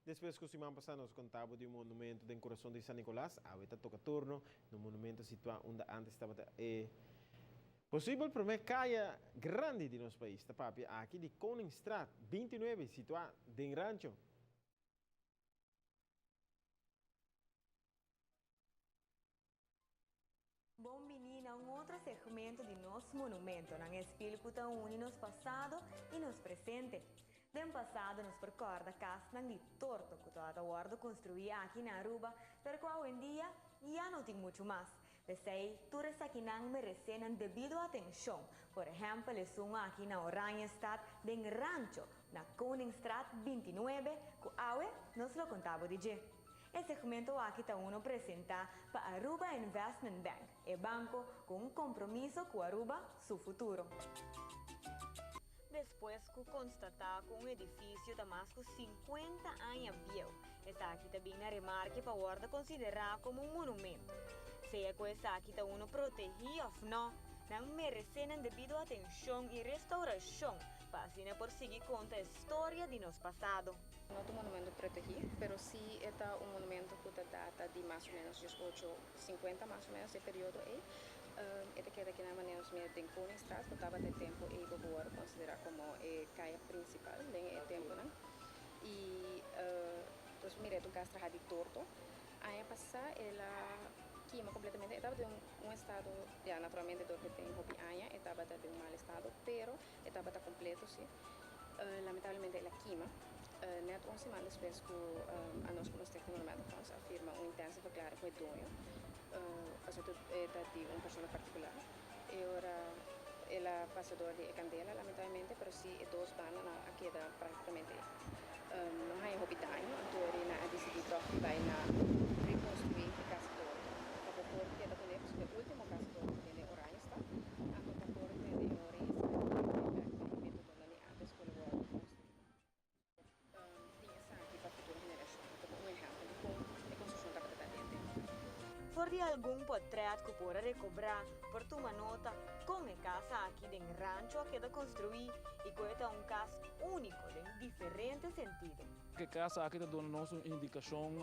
Depois que o semana passada nós contávamos de um monumento do coração de São Nicolás, a está toca turno, no monumento situado onde antes estava possível para mim caia grande de nosso país, tá papi? Aqui de Koningsstraat 29, situado em Rancho. Bom menina, um outro segmento de nosso monumento, não espírito tão une nos passado e nos presente. Bem passado nos recorda casa de torto que toda guarda construía aqui na Aruba, pero hoje em dia já não tem muito mais. Pensei, todos aqui não merecem devido atenção. Por exemplo, eles são aqui na Oranjestad, em Rancho, na Koningsstraat 29, que hoje nos lo contava de G. Esse segmento aqui está uno apresenta para Aruba Investment Bank, o banco com um compromisso com Aruba, seu futuro. Depois que constatar que um edifício está mais de 50 anos velho, essa aqui também na remarque para guarda considerar como um monumento. Seja que essa aqui está uno protegido ou não merecem devido atenção e restauração para assim por seguir conta a história de nosso passado. No es un monumento protegido, pero sí está un monumento que data de más o menos 1850 más o menos de periodo ahí. Este queda aquí más o menos en Koningsstraat, que estaba de tiempo y ahora considera como calle principal en el tiempo, ¿no? Y entonces mire, tu casa de torto. Año pasado la quema completamente, estaba de un estado, ya naturalmente todo que tengo año, estaba de un mal estado, pero estaba completo, sí. Lamentablemente la quema. Net uma semana depois que a nós como Tecnomonumentenfonds afirma uma intensa verklaring com o dono, also de uma pessoa particular. E ora ela passador de candela, lamentavelmente, pero sí dois banas a queda praticamente não há hobby daño, então ela decidiu que vai na reconstruir a casa toda. Para poder queda com ele, porque o último casa todo tem Oranjestad, a para poder ter de Por de algum portrait que pode recobrar, por tomar nota com a casa aqui em Rancho queda construir e que é caso único em diferentes sentidos. Que casa aqui dá nos uma indicação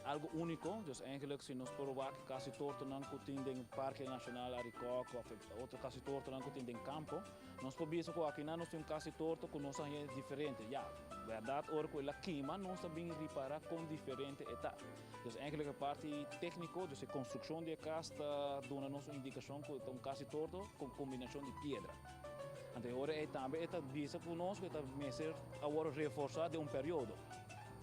algo único, dus eigenlijk se nós provar que casi torto não tem em Parque Nacional Aricoco, outro casi torto não tem em campo, nós podemos que aqui nós tem casi torto que nós é diferente, já, verdade, ora que ela queima nós também reparar com diferente etapas. Dus eigenlijk a parte técnico, dus a construção de casa dá nos uma indicação que é casi torto com combinação de pedra. Então, agora também está vista conosco, está mesmo agora reforçado de período.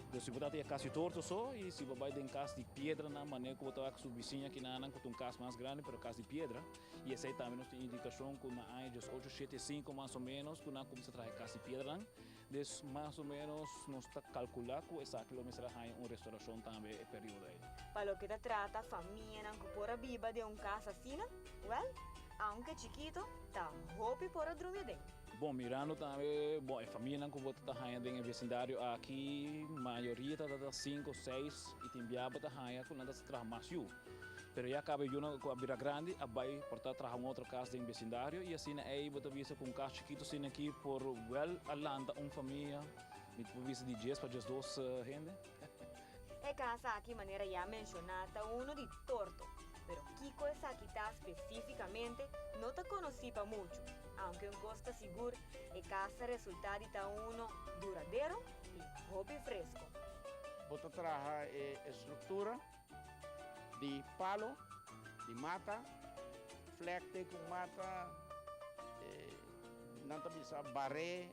Então, se você tem casi torto só, e se você vai em casa de pedra, na maneira que você vai com sua vizinha aqui na Anang, que tem casa mais grande, para casa de pedra, e essa aí também nos tem indicação que na área de 875 mais ou menos, que não começa a trazer casa de pedra, então mais ou menos nós está calculando que essa quilômetro é uma restauração também é período aí. Para o que trata a família que pode viver de casa assim, well, aunque chiquito, está hope para dormir dentro. Bom, mirando também, bom, a família que você está ganhando em vecindário aqui, a maioria está 5, 6 e tem biaba está ganhando com nada se traz mais eu. Pero já acaba eu com a bira grande, a vai portar trazer outra casa em vecindário e assim aí você visa com um casa chiquito assim aqui por well alanda família, me visa de 10 para 12 gente. A casa aqui maneira já mencionada uno de torto. Pero Kiko esa aquí está específicamente no te conocí para mucho, aunque en Costa Seguro el casa resulta de uno duradero y hobby fresco. Bota traja estructura de palo, de mata, flecte com mata, não bisa barré,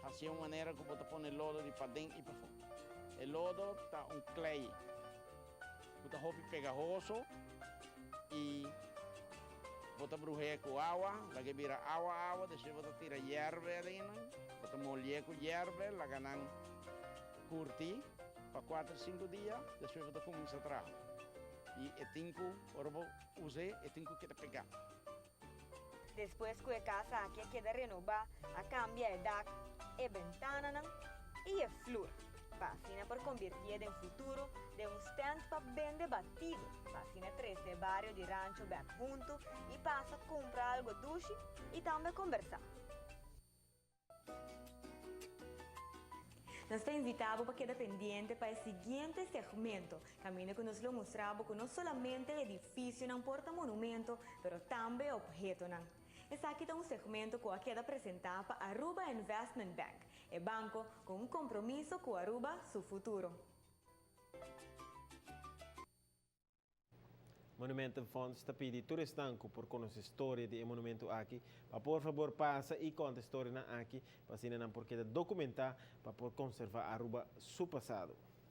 assim uma maneira que bota põe lodo de para dentro e para fora. O lodo está clay. Bota roupa pegajoso e bota brujer com água, lá que vira água, depois bota tira hierba ali, bota molhar com hierba, lá que não curtir para 4, 5 dias, depois bota começar a trabalhar. E é 5, agora usei, é 5 que te pegar. Depois que a casa aqui queda renovada, a cambia de DAC, a ventana e a flor. Vacina por convertir em futuro de stand para bem debatido. Vacina 3 de barrio de Rancho back junto e passa a comprar algo doce e também conversar. Nós te invitamos para quedar pendiente para o seguinte segmento. Caminho que nos lo mostramos que não somente edifício não porta monumento, mas também objeto não. Esse aqui é um segmento que queda apresentar para Aruba Investment Bank, é banco com um compromisso com Aruba, seu futuro. Monumento Fonds está pedindo turistanco por conhecer a história do monumento aqui. Para por favor passa e conta a história aqui, para assim não porque documentar para conservar Aruba seu passado.